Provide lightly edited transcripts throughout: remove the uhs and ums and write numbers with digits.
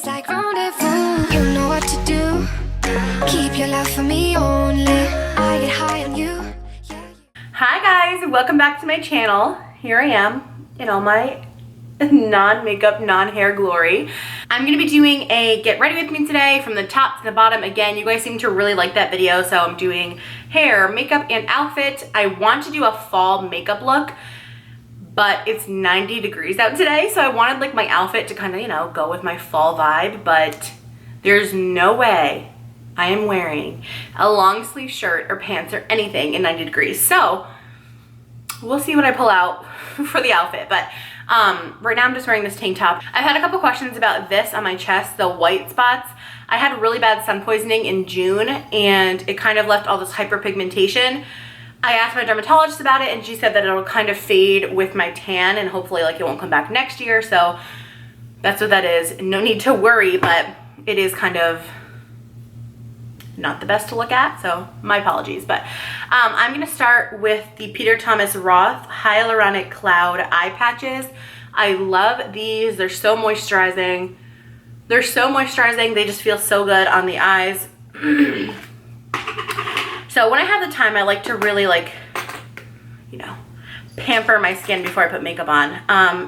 feels like rendezvous. You know what to do. Keep your love for me only. I get high on you. Hi guys, welcome back to my channel. Here I am in all my non-makeup, non-hair glory. I'm gonna be doing a get ready with me today from the top to the bottom. Again, you guys seem to really like that video, so I'm doing hair, makeup, and outfit. I want to do a fall makeup look, but it's 90 degrees out today, so I wanted like my outfit to kind of, you know, go with my fall vibe, but there's no way I am wearing a long sleeve shirt or pants or anything in 90 degrees. So we'll see what I pull out for the outfit, but right now I'm just wearing this tank top. I've had a couple questions about this on my chest, the white spots. I had really bad sun poisoning in June and it kind of left all this hyperpigmentation. I asked my dermatologist about it and she said that it'll kind of fade with my tan and hopefully like it won't come back next year. So that's what that is. No need to worry, but it is kind of not the best to look at, so my apologies. But I'm gonna start with the Peter Thomas Roth Hyaluronic Cloud Eye Patches. I love these. They're so moisturizing. They're so moisturizing. They just feel so good on the eyes. So when I have the time, I like to really like, you know, pamper my skin before I put makeup on.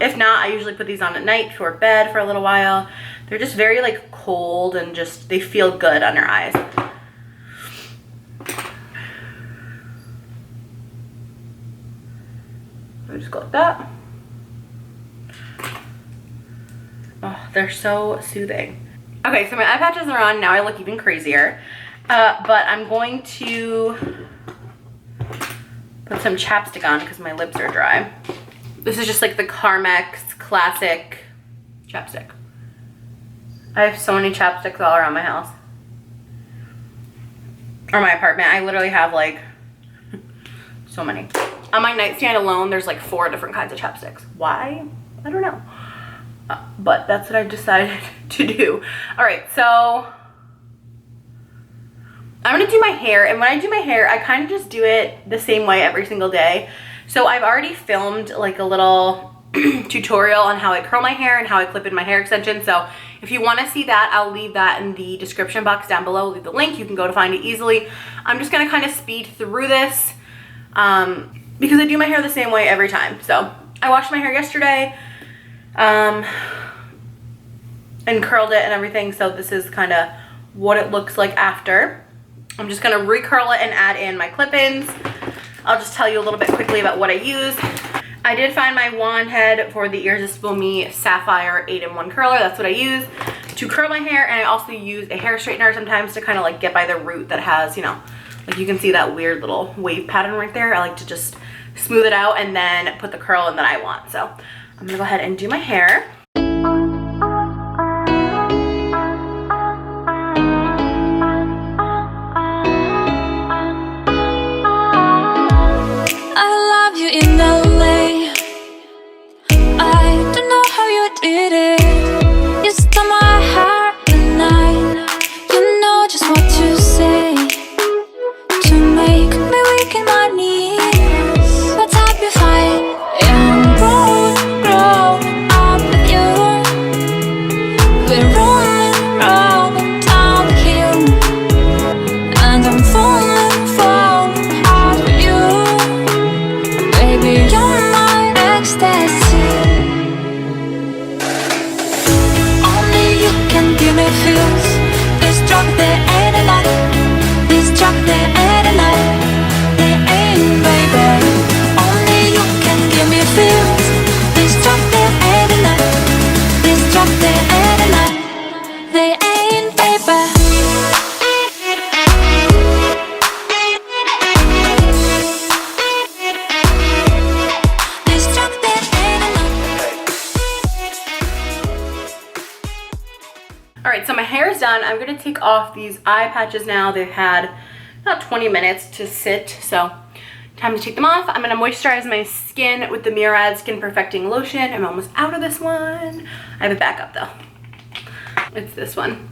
If not, I usually put these on at night before bed for a little while. They're just very like cold and just, they feel good on your eyes. I just go like that. Oh, they're so soothing. Okay, so my eye patches are on. Now I look even crazier. But I'm going to put some chapstick on because my lips are dry. This is just like the Carmex classic chapstick. I have so many chapsticks all around my house. Or my apartment. I literally have like so many. On my nightstand alone, there's like 4 different kinds of chapsticks. Why? I don't know. But that's what I decided to do. All right, so I'm gonna do my hair, and when I do my hair, I kind of just do it the same way every single day. So I've already filmed like a little tutorial on how I curl my hair and how I clip in my hair extensions. So if you want to see that, I'll leave that in the description box down below. I'll leave the link. You can go to find it easily. I'm just gonna kind of speed through this because I do my hair the same way every time. So I washed my hair yesterday and curled it and everything. So this is kind of what it looks like after. I'm just gonna recurl it and add in my clip-ins. I'll just tell you a little bit quickly about what I use. I did find my wand head for the Irresistible Me Sapphire 8-in-1 curler. That's what I use to curl my hair, and I also use a hair straightener sometimes to kind of like get by the root that has, you know, like you can see that weird little wave pattern right there. I like to just smooth it out and then put the curl in that I want. So I'm gonna go ahead and do my hair. In LA, I don't know how you did it. You stole my heart tonight. You know just what to say to make me weak in my knees. Let's help you fight and grow up with you. We're rolling down the hill, and I'm falling hard with you. Baby, you're my ecstasy. Only you can give me feels. This drug, they ain't enough. This drug, they ain't enough. They ain't, baby. Only you can give me feels. This drug, they ain't enough. This drug, they ain't enough. They ain't, baby. Alright, so my hair is done. I'm going to take off these eye patches now. They've had about 20 minutes to sit, so time to take them off. I'm going to moisturize my skin with the Murad Skin Perfecting Lotion. I'm almost out of this one. I have a backup though. It's this one.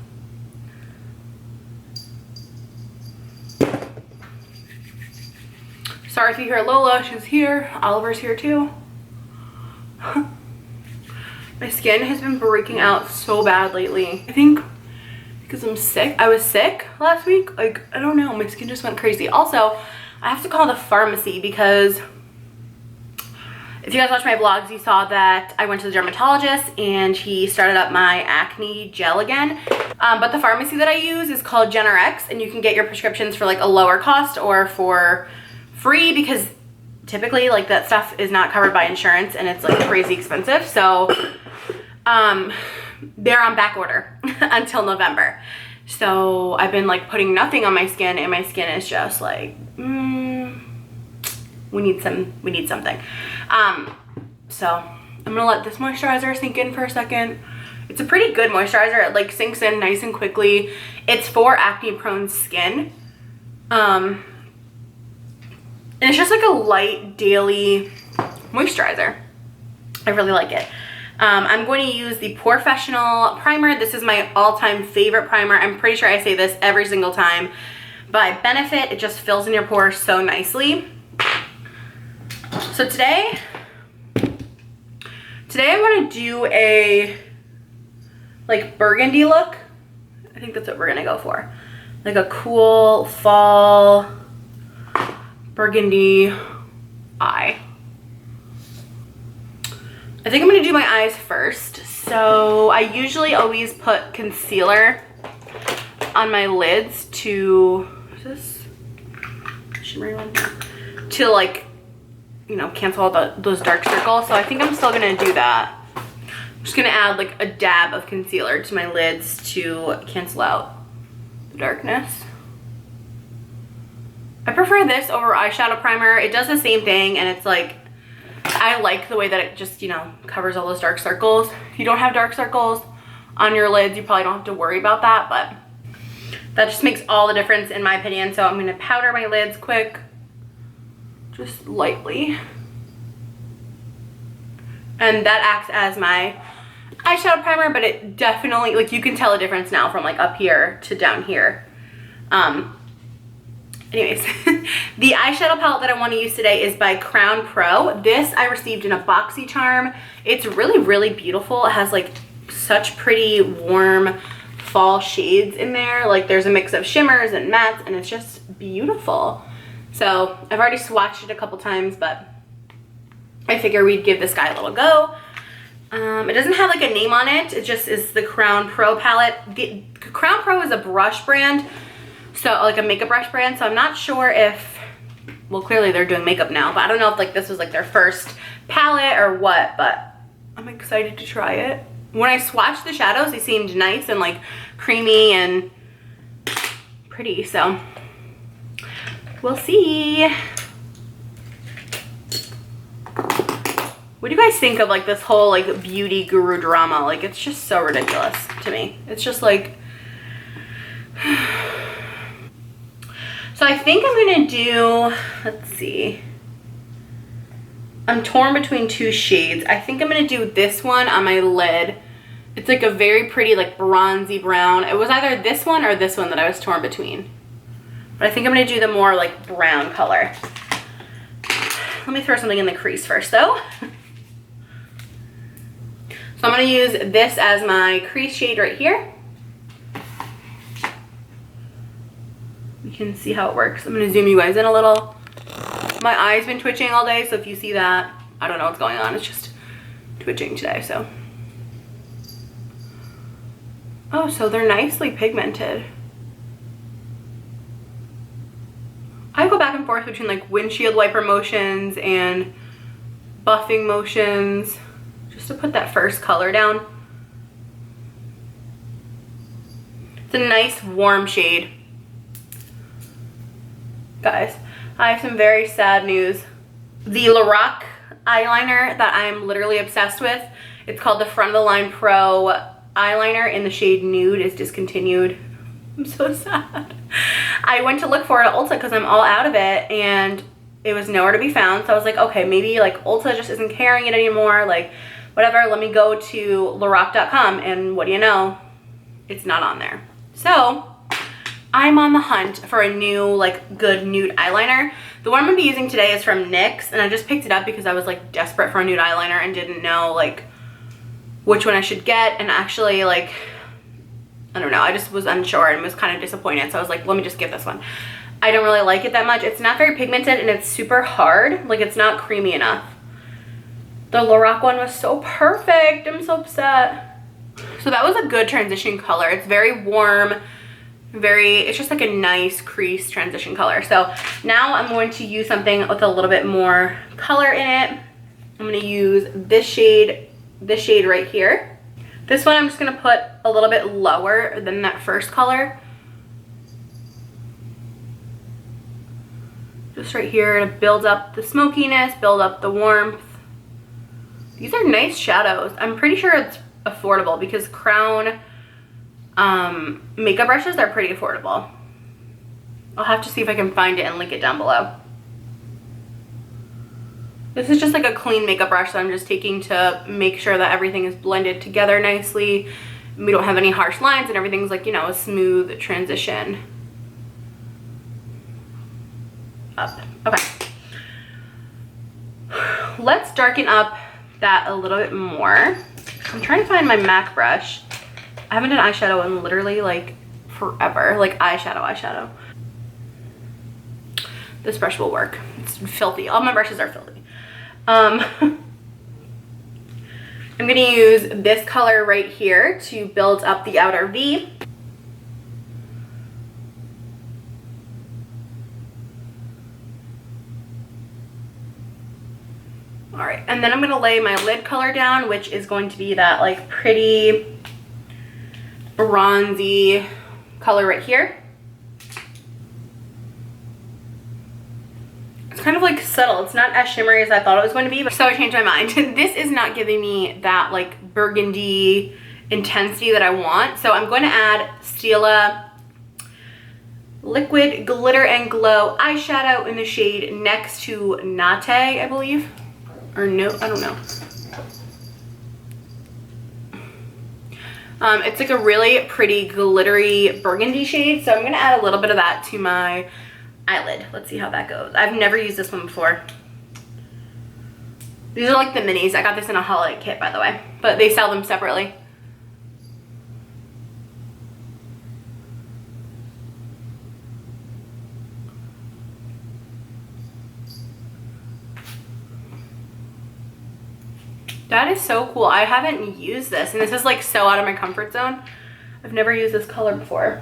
Sorry if you hear Lola, she's here. Oliver's here too. My skin has been breaking out so bad lately. I think because I'm sick. I was sick last week. Like, I don't know. My skin just went crazy. Also, I have to call the pharmacy because if you guys watch my vlogs, you saw that I went to the dermatologist and he started up my acne gel again. But the pharmacy that I use is called GRWM, and you can get your prescriptions for like a lower cost or for free, because typically like that stuff is not covered by insurance and it's like crazy expensive. So they're on back order until November. So I've been like putting nothing on my skin, and my skin is just like, we need something. So I'm gonna let this moisturizer sink in for a second. It's a pretty good moisturizer. It like sinks in nice and quickly. It's for acne prone skin. And it's just like a light daily moisturizer. I really like it. I'm going to use the Professional primer. This is my all-time favorite primer. I'm pretty sure I say this every single time, but I benefit. It just fills in your pores so nicely. So today I want to do a like burgundy look. I think that's what we're gonna go for. Like a cool fall burgundy eye. I think I'm gonna do my eyes first. So I usually always put concealer on my lids to, is this shimmery one? To like, you know, cancel all those dark circles. So I think I'm still gonna do that. I'm just gonna add like a dab of concealer to my lids to cancel out the darkness. I prefer this over eyeshadow primer. It does the same thing, and it's like, I like the way that it just, you know, covers all those dark circles. If you don't have dark circles on your lids, you probably don't have to worry about that, but that just makes all the difference in my opinion. So I'm gonna powder my lids quick, just lightly. And that acts as my eyeshadow primer, but it definitely, like, you can tell a difference now from like up here to down here. Anyways, the eyeshadow palette that I want to use today is by Crown Pro. This I received in a BoxyCharm. It's really, really beautiful. It has like such pretty warm fall shades in there. Like there's a mix of shimmers and mattes, and it's just beautiful. So I've already swatched it a couple times, but I figure we'd give this guy a little go. It doesn't have like a name on it. It just is the Crown Pro palette. The Crown Pro is a brush brand. So like a makeup brush brand. So I'm not sure if, well, clearly they're doing makeup now, but I don't know if like this was like their first palette or what, but I'm excited to try it. When I swatched the shadows, they seemed nice and like creamy and pretty. So we'll see. What do you guys think of like this whole like beauty guru drama? Like it's just so ridiculous to me. It's just like, so I think I'm gonna do, let's see. I'm torn between two shades. I think I'm gonna do this one on my lid. It's like a very pretty like bronzy brown. It was either this one or this one that I was torn between. But I think I'm gonna do the more like brown color. Let me throw something in the crease first though. So I'm gonna use this as my crease shade right here. You can see how it works. I'm gonna zoom you guys in a little. My eye's been twitching all day, so if you see that, I don't know what's going on. It's just twitching today, so. Oh, so they're nicely pigmented. I go back and forth between like windshield wiper motions and buffing motions just to put that first color down. It's a nice warm shade. Guys, I have some very sad news. The Lorac eyeliner that I am literally obsessed with, it's called the Front of the Line Pro eyeliner in the shade Nude, is discontinued. I'm so sad. I went to look for it at Ulta because I'm all out of it and it was nowhere to be found. So I was like, okay, maybe like Ulta just isn't carrying it anymore. Like whatever, let me go to Lorac.com, and what do you know? It's not on there. So I'm on the hunt for a new like good nude eyeliner. The one I'm gonna be using today is from NYX, and I just picked it up because I was like desperate for a nude eyeliner and didn't know like which one I should get, and actually, like, I don't know, I just was unsure and was kind of disappointed, so I was like, let me just get this one. I don't really like it that much. It's not very pigmented and it's super hard. Like, it's not creamy enough. The Lorac one was so perfect. I'm so upset. So that was a good transition color. It's very warm, it's just like a nice crease transition color. So now I'm going to use something with a little bit more color in it. I'm gonna use this shade right here. This one I'm just gonna put a little bit lower than that first color. Just right here to build up the smokiness, build up the warmth. These are nice shadows. I'm pretty sure it's affordable because Crown makeup brushes are pretty affordable. I'll have to see if I can find it and link it down below. This is just like a clean makeup brush that I'm just taking to make sure that everything is blended together nicely. We don't have any harsh lines and everything's like, you know, a smooth transition. Up. Okay. Let's darken up that a little bit more. I'm trying to find my MAC brush. I haven't done eyeshadow in literally like forever. Like eyeshadow. This brush will work. It's filthy. All my brushes are filthy. I'm gonna use this color right here to build up the outer V. All right, and then I'm gonna lay my lid color down, which is going to be that like pretty bronzy color right here. It's kind of like subtle. It's not as shimmery as I thought it was going to be, but so I changed my mind. This is not giving me that like burgundy intensity that I want. So I'm going to add Stila Liquid Glitter and Glow eyeshadow in the shade Next to Nate, I believe. Or no, I don't know. It's like a really pretty glittery burgundy shade, so I'm gonna add a little bit of that to my eyelid. Let's see how that goes. I've never used this one before. These are like the minis. I got this in a holiday kit, by the way, but they sell them separately. That is so cool. I haven't used this, and this is like so out of my comfort zone. I've never used this color before,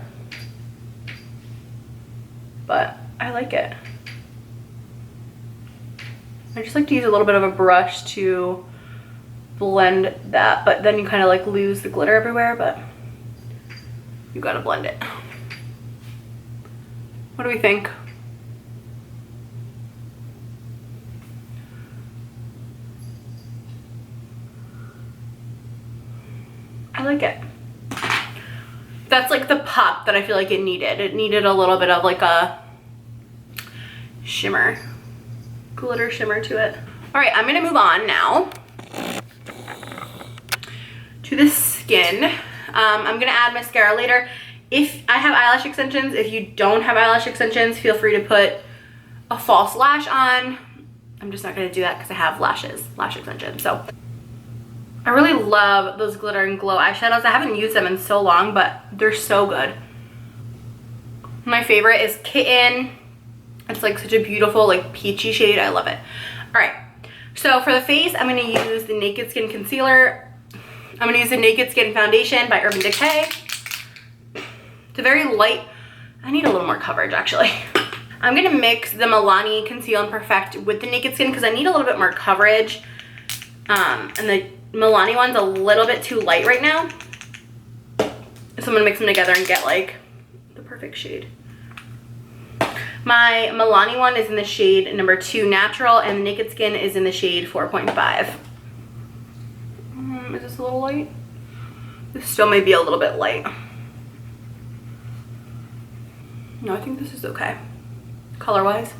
but I like it. I just like to use a little bit of a brush to blend that, but then you kind of like lose the glitter everywhere, but you gotta blend it. What do we think? I like it. That's like the pop that I feel like it needed. It needed a little bit of like a shimmer, glitter shimmer to it. All right, I'm gonna move on now to the skin. I'm gonna add mascara later. If I have eyelash extensions, if you don't have eyelash extensions, feel free to put a false lash on. I'm just not gonna do that because I have lash extensions. So I really love those glitter and glow eyeshadows. I haven't used them in so long, but they're so good. My favorite is Kitten. It's like such a beautiful like peachy shade. I love it. All right, so for the face, I'm gonna use the Naked Skin concealer. I'm gonna use the Naked Skin foundation by Urban Decay. It's a very light, I need a little more coverage actually. I'm gonna mix the Milani Conceal and Perfect with the Naked Skin because I need a little bit more coverage. And the Milani one's a little bit too light right now. So I'm gonna mix them together and get like the perfect shade. My Milani one is in the shade number 2 Natural, and the Naked Skin is in the shade 4.5. Is this a little light? This still may be a little bit light. No, I think this is okay, color-wise.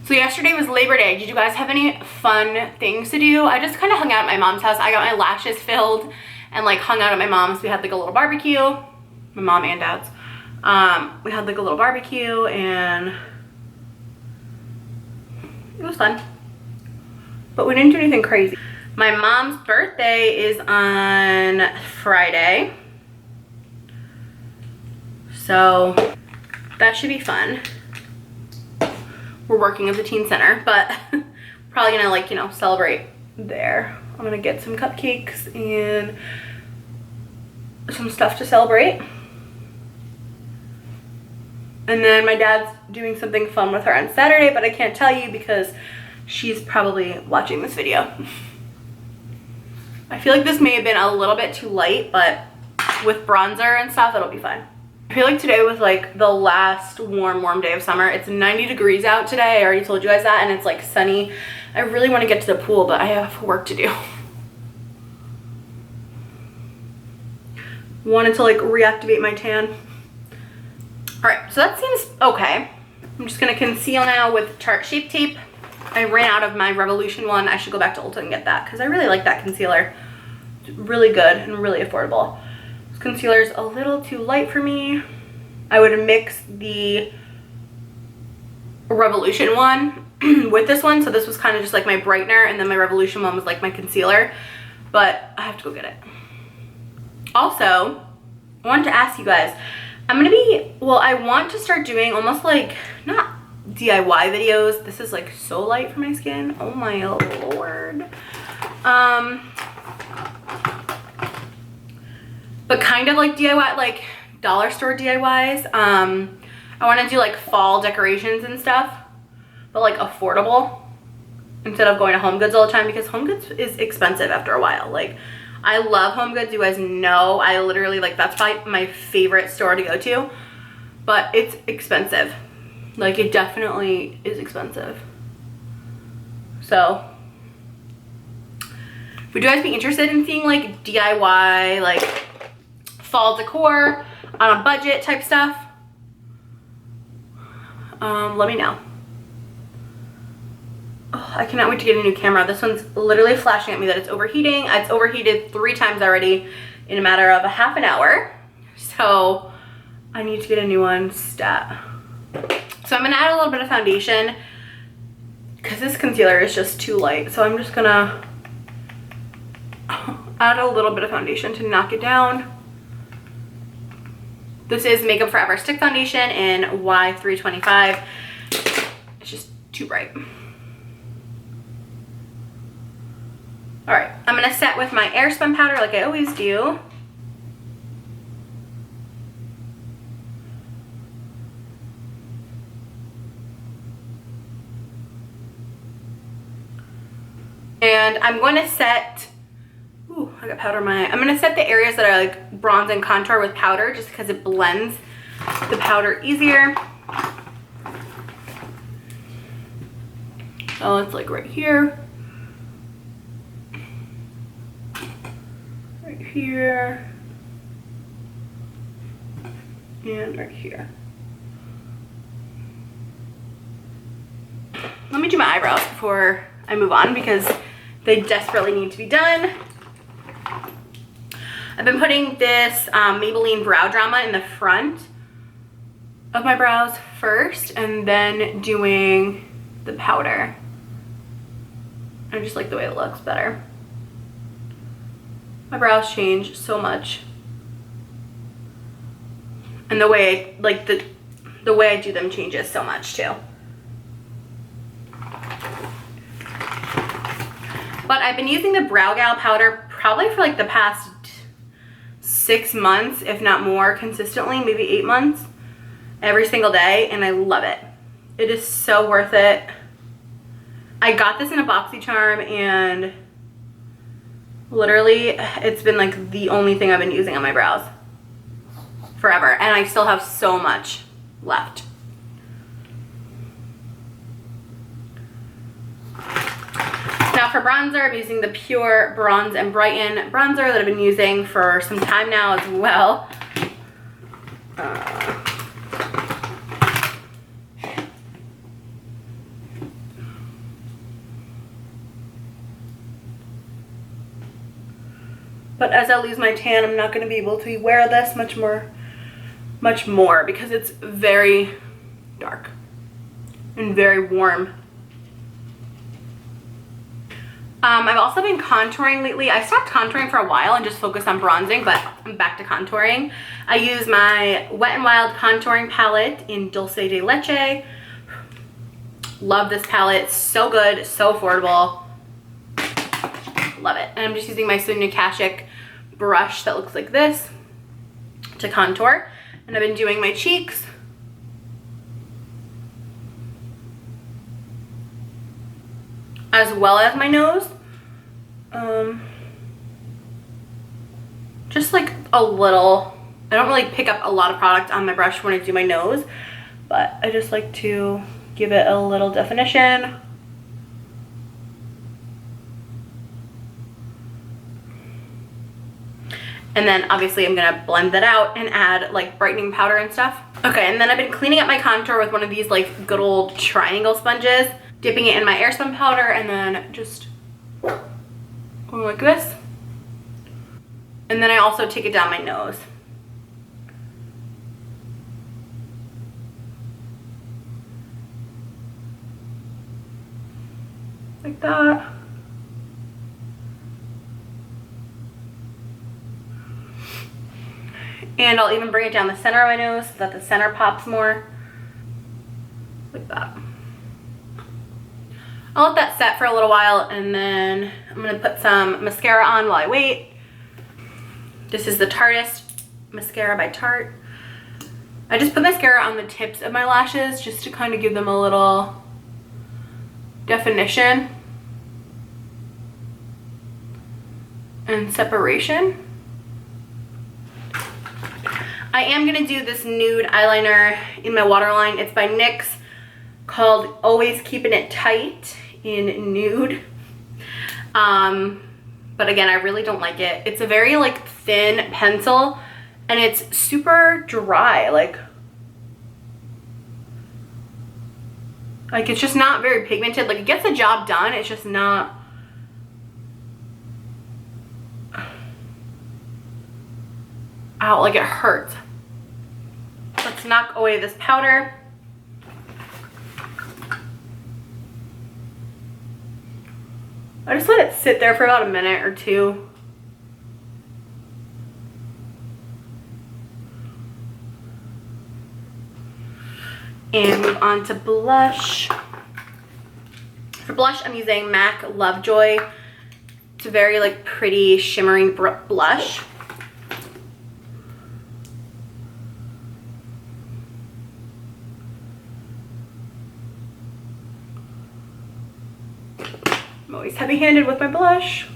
So yesterday was Labor Day. Did you guys have any fun things to do? I just kind of hung out at my mom's house. I got my lashes filled and like hung out at my mom's. We had like a little barbecue, my mom and dad's. We had like a little barbecue and it was fun, but we didn't do anything crazy. My mom's birthday is on Friday, so that should be fun. We're working at the teen center, but probably gonna, like, you know, celebrate there. I'm gonna get some cupcakes and some stuff to celebrate. And then my dad's doing something fun with her on Saturday, but I can't tell you because she's probably watching this video. I feel like this may have been a little bit too light, but with bronzer and stuff, it'll be fine. I feel like today was like the last warm day of summer. It's 90 degrees out today. I already told you guys that, and it's like sunny. I really want to get to the pool, but I have work to do. Wanted to like reactivate my tan. All right, so that seems okay. I'm just gonna conceal now with Tarte Shape Tape. I ran out of my Revolution one. I should go back to Ulta and get that because I really like that concealer. It's really good and really affordable. This concealer's a little too light for me. I would mix the Revolution one with this one. So this was kind of just like my brightener, and then my Revolution one was like my concealer, but I have to go get it. Also, I wanted to ask you guys, I want to start doing almost like, not DIY videos. This is like so light for my skin. Oh my Lord. But kind of like DIY, like dollar store DIYs. I want to do like fall decorations and stuff, but like affordable instead of going to Home Goods all the time, because Home Goods is expensive after a while. Like, I love Home Goods, you guys know. I literally, like, that's probably my favorite store to go to, but it's expensive. Like, it definitely is expensive. So, would you guys be interested in seeing like DIY, like fall decor on a budget type stuff? Let me know. Oh, I cannot wait to get a new camera. This one's literally flashing at me that it's overheating. It's overheated 3 times already in a matter of a half an hour. So I need to get a new one stat. So I'm gonna add a little bit of foundation because this concealer is just too light. So I'm just gonna add a little bit of foundation to knock it down. This is Makeup Forever Stick Foundation in Y325. It's just too bright. All right, I'm gonna set with my Airspun powder like I always do. And I'm going to set, ooh, I got powder in my eye. I'm gonna set the areas that are like bronze and contour with powder just because it blends the powder easier. So it's like right here. Right here. And right here. Let me do my eyebrows before I move on because they desperately need to be done. I've been putting this Maybelline Brow Drama in the front of my brows first and then doing the powder. I just like the way it looks better. My brows change so much. And the way the way I do them changes so much too. But I've been using the Brow Gal powder probably for like the past 6 months, if not more, consistently, maybe 8 months, every single day, and I love it. It is so worth it. I got this in a BoxyCharm, and literally it's been like the only thing I've been using on my brows forever, and I still have so much left. Now for bronzer, I'm using the Pure Bronze and Brighten bronzer that I've been using for some time now as well. But as I lose my tan, I'm not going to be able to wear this much more because it's very dark and very warm. I've also been contouring lately. I stopped contouring for a while and just focused on bronzing, but I'm back to contouring. I use my Wet n Wild contouring palette in Dulce de Leche. Love this palette, so good, so affordable. Love it. And I'm just using my Sonia Kashuk brush that looks like this to contour. And I've been doing my cheeks. As well as my nose. Just like a little. I don't really pick up a lot of product on my brush when I do my nose, but I just like to give it a little definition. And then obviously I'm gonna blend that out and add like brightening powder and stuff. Okay, and then I've been cleaning up my contour with one of these like good old triangle sponges, dipping it in my airspun powder, and then just going like this. And then I also take it down my nose. Like that. And I'll even bring it down the center of my nose so that the center pops more. Like that. I'll let that set for a little while, and then I'm gonna put some mascara on while I wait. This is the Tarteist mascara by Tarte. I just put mascara on the tips of my lashes just to kind of give them a little definition and separation. I am gonna do this nude eyeliner in my waterline. It's by NYX, called Always Keeping It Tight in nude. But again, I really don't like it. It's a very like thin pencil, and it's super dry. Like it's just not very pigmented. Like it gets the job done, it's just not. Ow, like it hurts. Let's knock away this powder. I just let it sit there for about a minute or two. And move on to blush. For blush, I'm using MAC Lovejoy. It's a very like pretty shimmering blush. I'm always heavy-handed with my blush.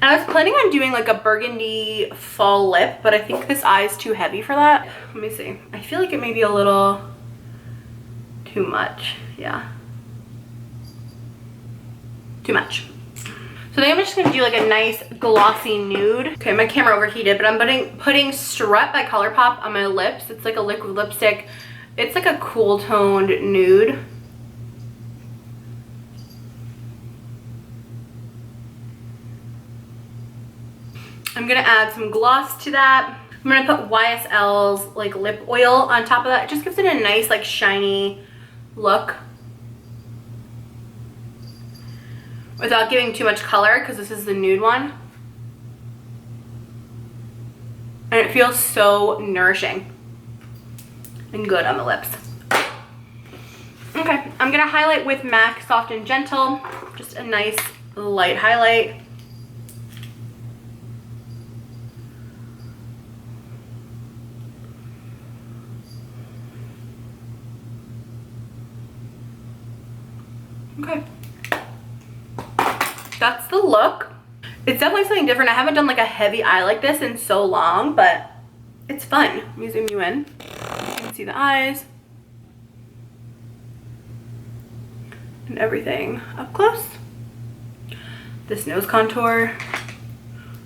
And I was planning on doing like a burgundy fall lip, but I think this eye is too heavy for that. Let me see. I feel like it may be a little too much. Yeah. Too much. So then I'm just gonna do like a nice glossy nude. Okay, my camera overheated, but I'm putting Strut by ColourPop on my lips. It's like a liquid lipstick. It's like a cool toned nude. I'm gonna add some gloss to that. I'm gonna put YSL's like lip oil on top of that. It just gives it a nice like shiny look without giving too much color, because this is the nude one. And it feels so nourishing and good on the lips. Okay, I'm gonna highlight with MAC Soft and Gentle. Just a nice light highlight. Okay. That's the look. It's definitely something different. I haven't done like a heavy eye like this in so long, but it's fun. Let me zoom you in. You can see the eyes and everything up close. This nose contour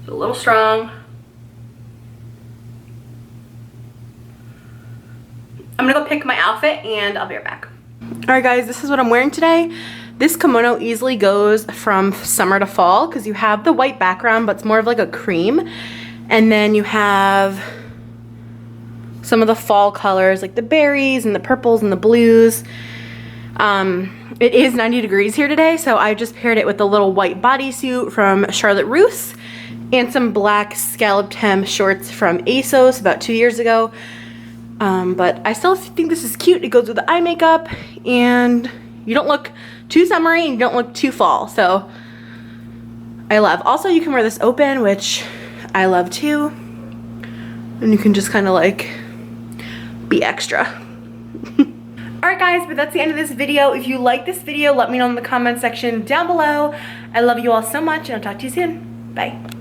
is a little strong. I'm gonna go pick my outfit and I'll be right back. All right guys, this is what I'm wearing today. This kimono easily goes from summer to fall because you have the white background, but it's more of like a cream. And then you have some of the fall colors like the berries and the purples and the blues. It is 90 degrees here today, so I just paired it with a little white bodysuit from Charlotte Russe and some black scalloped hem shorts from ASOS about 2 years ago. But I still think this is cute. It goes with the eye makeup, and you don't look too summery and you don't look too fall, so I love. Also, you can wear this open, which I love too, and you can just kind of like be extra. Alright guys, but that's the end of this video. If you like this video, let me know in the comment section down below. I love you all so much, and I'll talk to you soon. Bye.